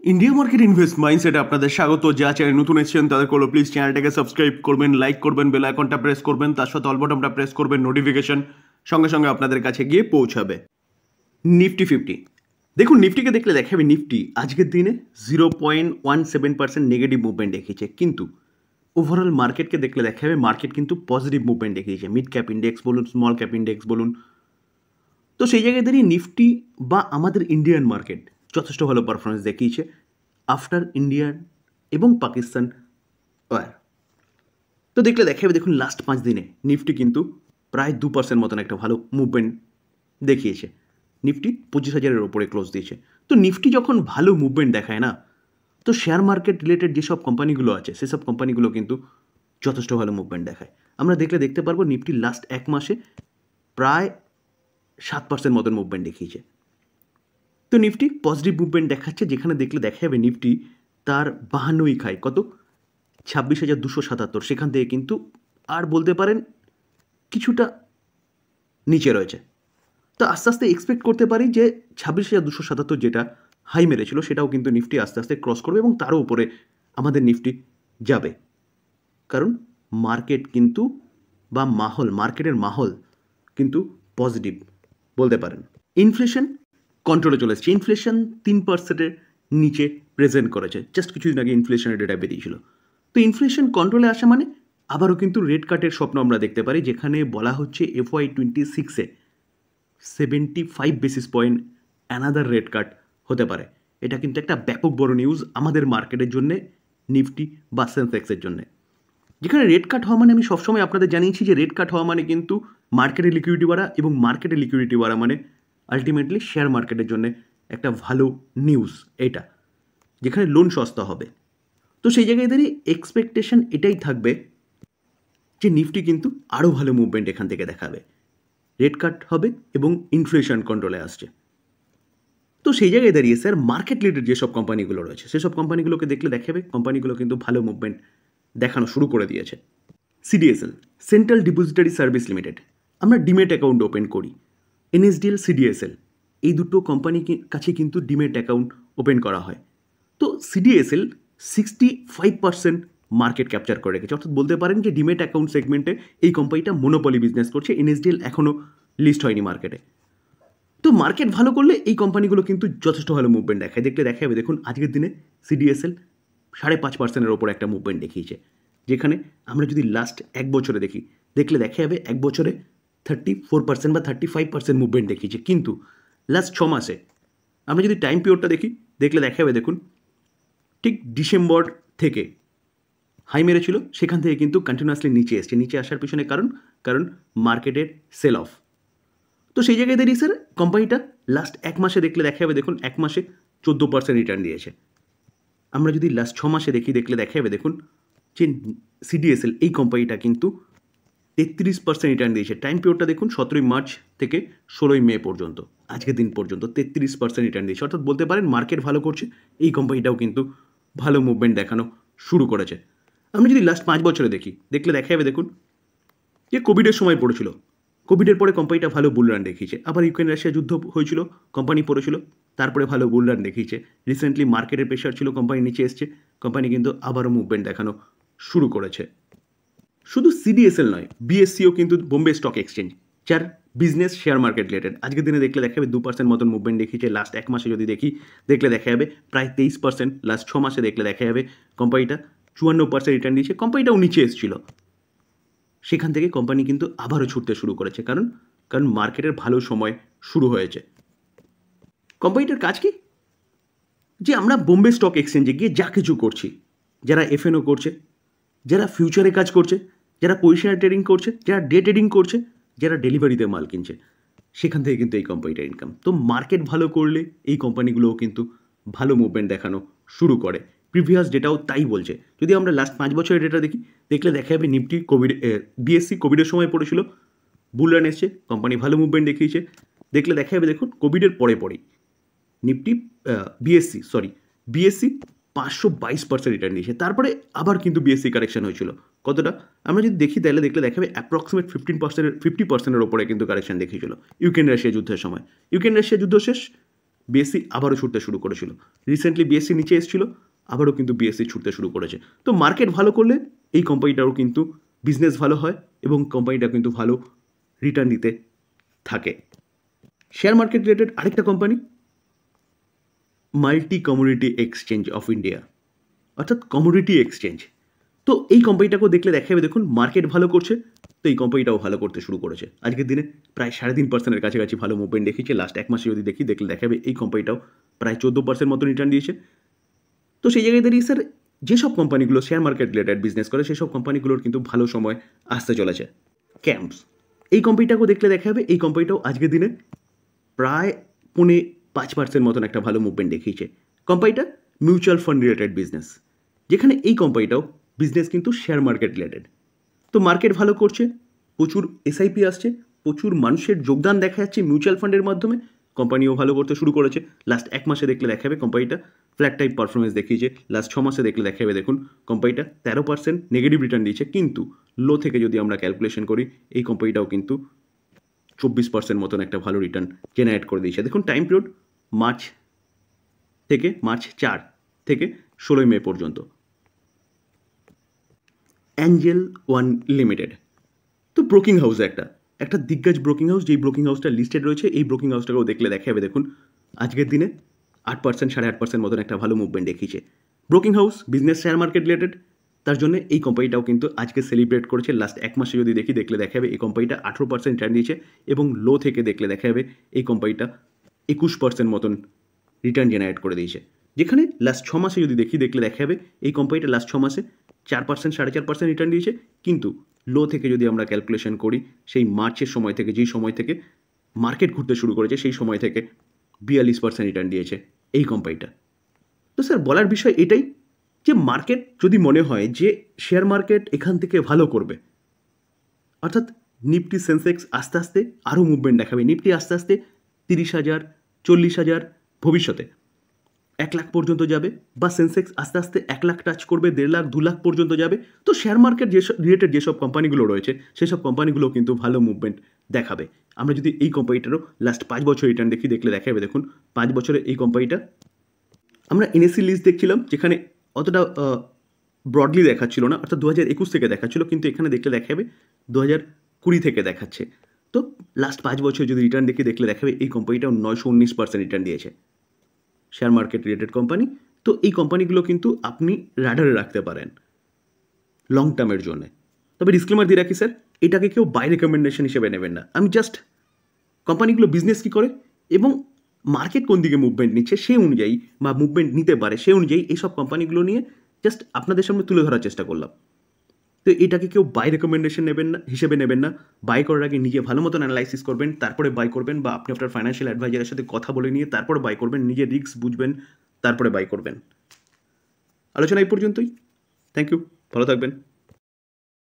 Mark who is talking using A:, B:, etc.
A: India market invest মাইন্ডসেটে আপনাদের স্বাগত। যা চ্যানেল নতুন এসেছেন তাদের করলো প্লিজ চ্যানেলটাকে সাবস্ক্রাইব করবেন, লাইক করবেন, বেল আইকনটা প্রেস করবেন, তার সাথে অল বাটনটা প্রেস করবেন, নোটিফিকেশন সঙ্গে সঙ্গে আপনাদের কাছে গিয়ে পৌঁছাবে। নিফটি 50 দেখুন, নিফটিকে দেখলে দেখাবে নিফটি আজকের দিনে 0.17% নেগেটিভ মুভমেন্ট দেখিয়েছে, কিন্তু ওভারঅল মার্কেটকে দেখলে দেখাবে মার্কেট কিন্তু পজিটিভ মুভমেন্ট দেখিয়েছে। মিড ক্যাপ ইন্ডেক্স বলুন, স্মল ক্যাপ ইন্ডেক্স বলুন, তো সেই জায়গায় দাঁড়িয়ে নিফটি বা আমাদের ইন্ডিয়ান মার্কেট যথেষ্ট ভালো পারফরমেন্স দেখিয়েছে আফটার ইন্ডিয়ান এবং পাকিস্তান ওয়ার। তো দেখলে দেখাবে দেখুন লাস্ট 5 দিনে নিফটি কিন্তু প্রায় 2% মতন একটা ভালো মুভমেন্ট দেখিয়েছে। নিফটি 25,000-এর ওপরে ক্লোজ দিয়েছে। তো নিফটি যখন ভালো মুভমেন্ট দেখায় না, তো শেয়ার মার্কেট রিলেটেড যেসব কোম্পানিগুলো আছে সেসব কোম্পানিগুলো কিন্তু যথেষ্ট ভালো মুভমেন্ট দেখায়। আমরা দেখতে পারবো নিফটি লাস্ট এক মাসে প্রায় 7% মতন মুভমেন্ট দেখিয়েছে। তো নিফটি পজিটিভ মুভমেন্ট দেখাচ্ছে, যেখানে দেখলে দেখা যাবে নিফটি তার 52 খায় কত 26,277, সেখান থেকে কিন্তু আর বলতে পারেন কিছুটা নিচে রয়েছে। তো আস্তে আস্তে এক্সপেক্ট করতে পারি যে 26,277 যেটা হাই মেরেছিল সেটাও কিন্তু নিফটি আস্তে আস্তে ক্রস করবে এবং তারও উপরে আমাদের নিফটি যাবে, কারণ মার্কেট কিন্তু বা মার্কেটের মাহল কিন্তু পজিটিভ বলতে পারেন। ইনফ্লেশন কন্ট্রোলে চলে এসেছে। ইনফ্লেশন 3%-এর নিচে প্রেজেন্ট করেছে। জাস্ট কিছুদিন আগে ইনফ্লেশনের ডেটা বেরিয়েছিল। তো ইনফ্লেশন কন্ট্রোলে আসা মানে আবারও কিন্তু রেট কাটের স্বপ্ন আমরা দেখতে পারি, যেখানে বলা হচ্ছে FY26-এ 75 বেসিস পয়েন্ট অ্যানাদার রেট কাট হতে পারে। এটা কিন্তু একটা ব্যাপক বড় নিউজ আমাদের মার্কেটের জন্যে, নিফটি বা সেন্সেক্সের জন্যে। যেখানে রেট কাট হওয়া মানে আমি সবসময় আপনাদের জানিয়েছি যে রেট কাট হওয়া মানে কিন্তু মার্কেটে লিকুইডিটি বাড়া, এবং মার্কেটে লিকুইডিটি বাড়া মানে আলটিমেটলি শেয়ার মার্কেটের জন্য একটা ভালো নিউজ এটা, যেখানে লোন সস্তা হবে। তো সেই জায়গায় দাঁড়িয়ে এক্সপেকটেশন এটাই থাকবে যে নিফটি কিন্তু আরও ভালো মুভমেন্ট এখান থেকে দেখাবে। রেট কাট হবে এবং ইনফ্লেশন কন্ট্রোলে আসছে। তো সেই জায়গায় দাঁড়িয়ে স্যার মার্কেট লিডের যেসব কোম্পানিগুলো রয়েছে সেসব কোম্পানিগুলোকে দেখলে দেখাবে কোম্পানিগুলো কিন্তু ভালো মুভমেন্ট দেখানো শুরু করে দিয়েছে। CDSL, central depository service limited, আমরা ডিমেট অ্যাকাউন্ট ওপেন করি। এনএসডিএল, সিডিএসএল, এই দুটো কোম্পানির কাছে কিন্তু ডিমেট অ্যাকাউন্ট ওপেন করা হয়। তো সিডিএসএল 65% মার্কেট ক্যাপচার করে রেখেছে, অর্থাৎ বলতে পারেন যে ডিমেট অ্যাকাউন্ট সেগমেন্টে এই কোম্পানিটা মনোপলি বিজনেস করছে। এনএসডিএল এখনও লিস্ট হয়নি মার্কেটে। তো মার্কেট ভালো করলে এই কোম্পানিগুলো কিন্তু যথেষ্ট ভালো মুভমেন্ট দেখায়। দেখলে দেখা যাবে দেখুন আজকের দিনে সিডিএসএল 5.5%-এর ওপর একটা মুভমেন্ট দেখিয়েছে, যেখানে আমরা যদি লাস্ট এক বছরে দেখি দেখলে দেখা যাবে এক বছরে 34% বা 35% মুভমেন্ট দেখিয়েছে। কিন্তু লাস্ট 6 মাসে আমরা যদি টাইম পিরিয়ডটা দেখি দেখলে দেখা যাবে দেখুন ঠিক ডিসেম্বর থেকে হাই মেরেছিল, সেখান থেকে কিন্তু কন্টিনিউয়াসলি নিচে এসছে। নিচে আসার পিছনে কারণ মার্কেটের সেল অফ। তো সেই জায়গায় দাঁড়িয়ে স্যার কোম্পানিটা লাস্ট এক মাসে দেখলে দেখা যাবে দেখুন এক মাসে 14% রিটার্ন দিয়েছে। আমরা যদি লাস্ট 6 মাসে দেখলে দেখা যাবে দেখুন যে সিডিএসএল এই কোম্পানিটা কিন্তু 33% রিটার্ন দিয়েছে। টাইম পিরিয়ডটা দেখুন 17 মার্চ থেকে 16 মে পর্যন্ত, আজকের দিন পর্যন্ত 33% রিটার্ন দিয়েছে। অর্থাৎ বলতে পারেন মার্কেট ভালো করছে, এই কোম্পানিটাও কিন্তু ভালো মুভমেন্ট দেখানো শুরু করেছে। আমরা যদি লাস্ট 5 বছরে দেখলে দেখা যাবে দেখুন যে কোভিডের সময় পড়েছিল, কোভিডের পরে কোম্পানিটা ভালো বুল রান দেখিয়েছে। আবার ইউক্রেন রাশিয়া যুদ্ধ হয়েছিল, কোম্পানি পড়েছিল, তারপরে ভালো বুল রান দেখিয়েছে। রিসেন্টলি মার্কেটের প্রেশার ছিল, কোম্পানি নিচে এসছে, কোম্পানি কিন্তু আবারও মুভমেন্ট দেখানো শুরু করেছে। শুধু সিডিএসএল নয়, বিএসসিও কিন্তু বোম্বে স্টক এক্সচেঞ্জ, যার বিজনেস শেয়ার মার্কেট রিলেটেড, আজকের দিনে দেখলে দেখা যাবে 2% মতন মুভমেন্ট দেখিয়েছে। লাস্ট এক মাসে যদি দেখলে দেখা যাবে প্রায় 23%। লাস্ট 6 মাসে দেখলে দেখা যাবে কোম্পানিটা 54% রিটার্ন দিয়েছে। কোম্পানিটাও নিচে এসেছিল, সেখান থেকে কোম্পানি কিন্তু আবারও ছুটতে শুরু করেছে, কারণ মার্কেটের ভালো সময় শুরু হয়েছে। কোম্পানিটার কাজ কি, যে আমরা বোম্বে স্টক এক্সচেঞ্জে গিয়ে যা কিছু করছি, যারা এফএনও করছে, যারা ফিউচারে কাজ করছে, যারা পজিশনাল ট্রেডিং করছে, যারা ডে ট্রেডিং করছে, যারা ডেলিভারিতে মাল কিনছে, সেখান থেকে কিন্তু এই কোম্পানিটার ইনকাম। তো মার্কেট ভালো করলে এই কোম্পানিগুলোও কিন্তু ভালো মুভমেন্ট দেখানো শুরু করে। প্রিভিয়াস ডেটাও তাই বলছে। যদি আমরা লাস্ট 5 বছরের ডেটা দেখলে দেখা যাবে নিফটি বিএসসি কোভিডের সময় পড়েছিল, বুল রান এসছে, কোম্পানি ভালো মুভমেন্ট দেখিয়েছে। দেখলে দেখা যাবে দেখুন কোভিডের পরেই নিফটি বিএসসি 522% রিটার্ন দিয়েছে। তারপরে আবার কিন্তু বিএসসি কারেকশন হয়েছিল, কতটা আমরা যদি দেখলে দেখা যাবে অ্যাপ্রক্সিমেট 50%-এর ওপরে কিন্তু কারেকশন দেখিয়েছিল ইউক্রেন রাশিয়া যুদ্ধের সময়। ইউক্রেন রাশিয়া যুদ্ধ শেষ, বিএসসি আবারও ছুটতে শুরু করেছিল। রিসেন্টলি বিএসসি নিচে এসেছিল, আবারও কিন্তু বিএসসি ছুটতে শুরু করেছে। তো মার্কেট ভালো করলে এই কোম্পানিটারও কিন্তু বিজনেস ভালো হয় এবং কোম্পানিটা কিন্তু ভালো রিটার্ন দিতে থাকে। শেয়ার মার্কেট রিলেটেড আরেকটা company multi commodity exchange of India, অর্থাৎ কমোডিটি এক্সচেঞ্জ। তো এই কোম্পানিটাকেও দেখলে দেখা যাবে, দেখুন মার্কেট ভালো করছে, তো এই কোম্পানিটাও ভালো করতে শুরু করেছে। আজকের দিনে প্রায় 3.5%-এর কাছাকাছি ভালো মুভমেন্ট দেখিয়েছে। লাস্ট এক মাসে যদি দেখলে দেখা যাবে এই কোম্পানিটাও প্রায় 14% মতো রিটার্ন দিয়েছে। তো সেই জায়গায় দাঁড়িয়ে স্যার যেসব কোম্পানিগুলো শেয়ার মার্কেট রিলেটেড বিজনেস করে সেসব কোম্পানিগুলোর কিন্তু ভালো সময় আসতে চলেছে। ক্যাম্পস, এই কোম্পানিটাকেও দেখলে দেখা যাবে এই কোম্পানিটাও আজকের দিনে প্রায় 5% মতন একটা ভালো মুভমেন্ট দেখিয়েছে। কোম্পানিটা মিউচুয়াল ফান্ড রিলেটেড বিজনেস, যেখানে এই কোম্পানিটাও বিজনেস কিন্তু শেয়ার মার্কেট রিলেটেড। তো মার্কেট ভালো করছে, প্রচুর এসআইপি আসছে, প্রচুর মানুষের যোগদান দেখা যাচ্ছে মিউচুয়াল ফান্ডের মাধ্যমে। কোম্পানিও ভালো করতে শুরু করেছে। লাস্ট এক মাসে দেখলে দেখা যাবে কোম্পানিটা ফ্ল্যাট টাইপ পারফরমেন্স দেখিয়েছে। লাস্ট 6 মাসে দেখলে দেখা যাবে, দেখুন কোম্পানিটা 13% নেগেটিভ রিটার্ন দিয়েছে, কিন্তু লো থেকে যদি আমরা ক্যালকুলেশন করি এই কোম্পানিটাও কিন্তু 24% মতন একটা ভালো রিটার্ন জেনারেট করে দিয়েছে। দেখুন টাইম পিরিয়ড মার্চ 4 থেকে 16 মে পর্যন্ত। অ্যাঞ্জেল ওয়ান লিমিটেড, তো ব্রোকিং হাউস একটা দিগ্গজ ব্রোকিং হাউস, যেই ব্রোকিং হাউসটা লিস্টেড রয়েছে। এই ব্রোকিং হাউসটাকেও দেখলে দেখা যাবে, দেখুন আজকের দিনে 8%, 8.5% মতন একটা ভালো মুভমেন্ট দেখিয়েছে। Broking house business share market related, তার জন্য এই কোম্পানিটাও কিন্তু আজকে সেলিব্রেট করেছে। লাস্ট এক মাসে যদি দেখলে দেখা যাবে এই কোম্পানিটা 18% রিটার্ন দিয়েছে, এবং লো থেকে দেখলে দেখা যাবে এই কোম্পানিটা 21% মতন রিটার্ন জেনারেট করে দিয়েছে। যেখানে লাস্ট 6 মাসে যদি দেখলে দেখা যাবে এই কোম্পানিটা লাস্ট 6 মাসে 4%, 4.5% রিটার্ন দিয়েছে, কিন্তু লো থেকে যদি আমরা ক্যালকুলেশন করি সেই মার্চের সময় থেকে, যেই সময় থেকে মার্কেট ঘুরতে শুরু করেছে সেই সময় থেকে 42% রিটার্ন দিয়েছে এই কোম্পানিটা। তো স্যার বলার বিষয় এটাই যে মার্কেট যদি মনে হয় যে শেয়ার মার্কেট এখান থেকে ভালো করবে, অর্থাৎ নিফটি সেন্সেক্স আস্তে আস্তে আরও মুভমেন্ট দেখাবে, নিফটি আস্তে আস্তে 30,000, 40,000, ভবিষ্যতে 1 লাখ পর্যন্ত যাবে, বা সেন্সেক্স আস্তে আস্তে 1 লাখ টাচ করবে, 1.5 লাখ, 2 লাখ পর্যন্ত যাবে। তো শেয়ার মার্কেট যেসব রিলেটেড যেসব কোম্পানিগুলো রয়েছে সেসব কোম্পানিগুলো কিন্তু ভালো মুভমেন্ট দেখাবে। আমরা যদি এই কোম্পানিটারও লাস্ট 5 বছর রিটার্ন দেখলে দেখা যাবে, দেখুন 5 বছরে এই কোম্পানিটা আমরা এনএসসি লিস্ট দেখছিলাম, যেখানে অতটা ব্রডলি দেখাচ্ছিল না, অর্থাৎ 2021 থেকে দেখাচ্ছিল, কিন্তু এখানে দেখলে দেখা যাবে 2020 থেকে দেখাচ্ছে। তো লাস্ট 5 বছর যদি রিটার্ন দেখলে দেখা যাবে এই কোম্পানিটাও 919% রিটার্ন দিয়েছে, শেয়ার মার্কেট রিলেটেড কোম্পানি। তো এই কোম্পানিগুলো কিন্তু আপনি রাডারে রাখতে পারেন লং টার্মের জন্য। তবে ডিসক্লেমার দিয়ে রাখি স্যার, এটাকে কেউ বাই রেকমেন্ডেশন হিসেবে নেবেন না। আমি জাস্ট কোম্পানিগুলো বিজনেস কী করে এবং মার্কেট কোন দিকে মুভমেন্ট নিচ্ছে সেই অনুযায়ী, বা মুভমেন্ট নিতে পারে সেই অনুযায়ী এইসব কোম্পানিগুলো নিয়ে জাস্ট আপনাদের সামনে তুলে ধরার চেষ্টা করলাম। তো এটাকে কেউ বাই রেকমেন্ডেশন হিসেবে নেবেন না। বাই করার আগে নিজে ভালো মতন অ্যানালাইসিস করবেন, তারপরে বাই করবেন, বা আপনি আপনার ফাইন্যান্সিয়াল অ্যাডভাইজারের সাথে কথা বলে নিয়ে তারপরে বাই করবেন, নিজে রিস্ক বুঝবেন, তারপরে বাই করবেন। আলোচনা এই পর্যন্তই। থ্যাংক ইউ, ভালো থাকবেন।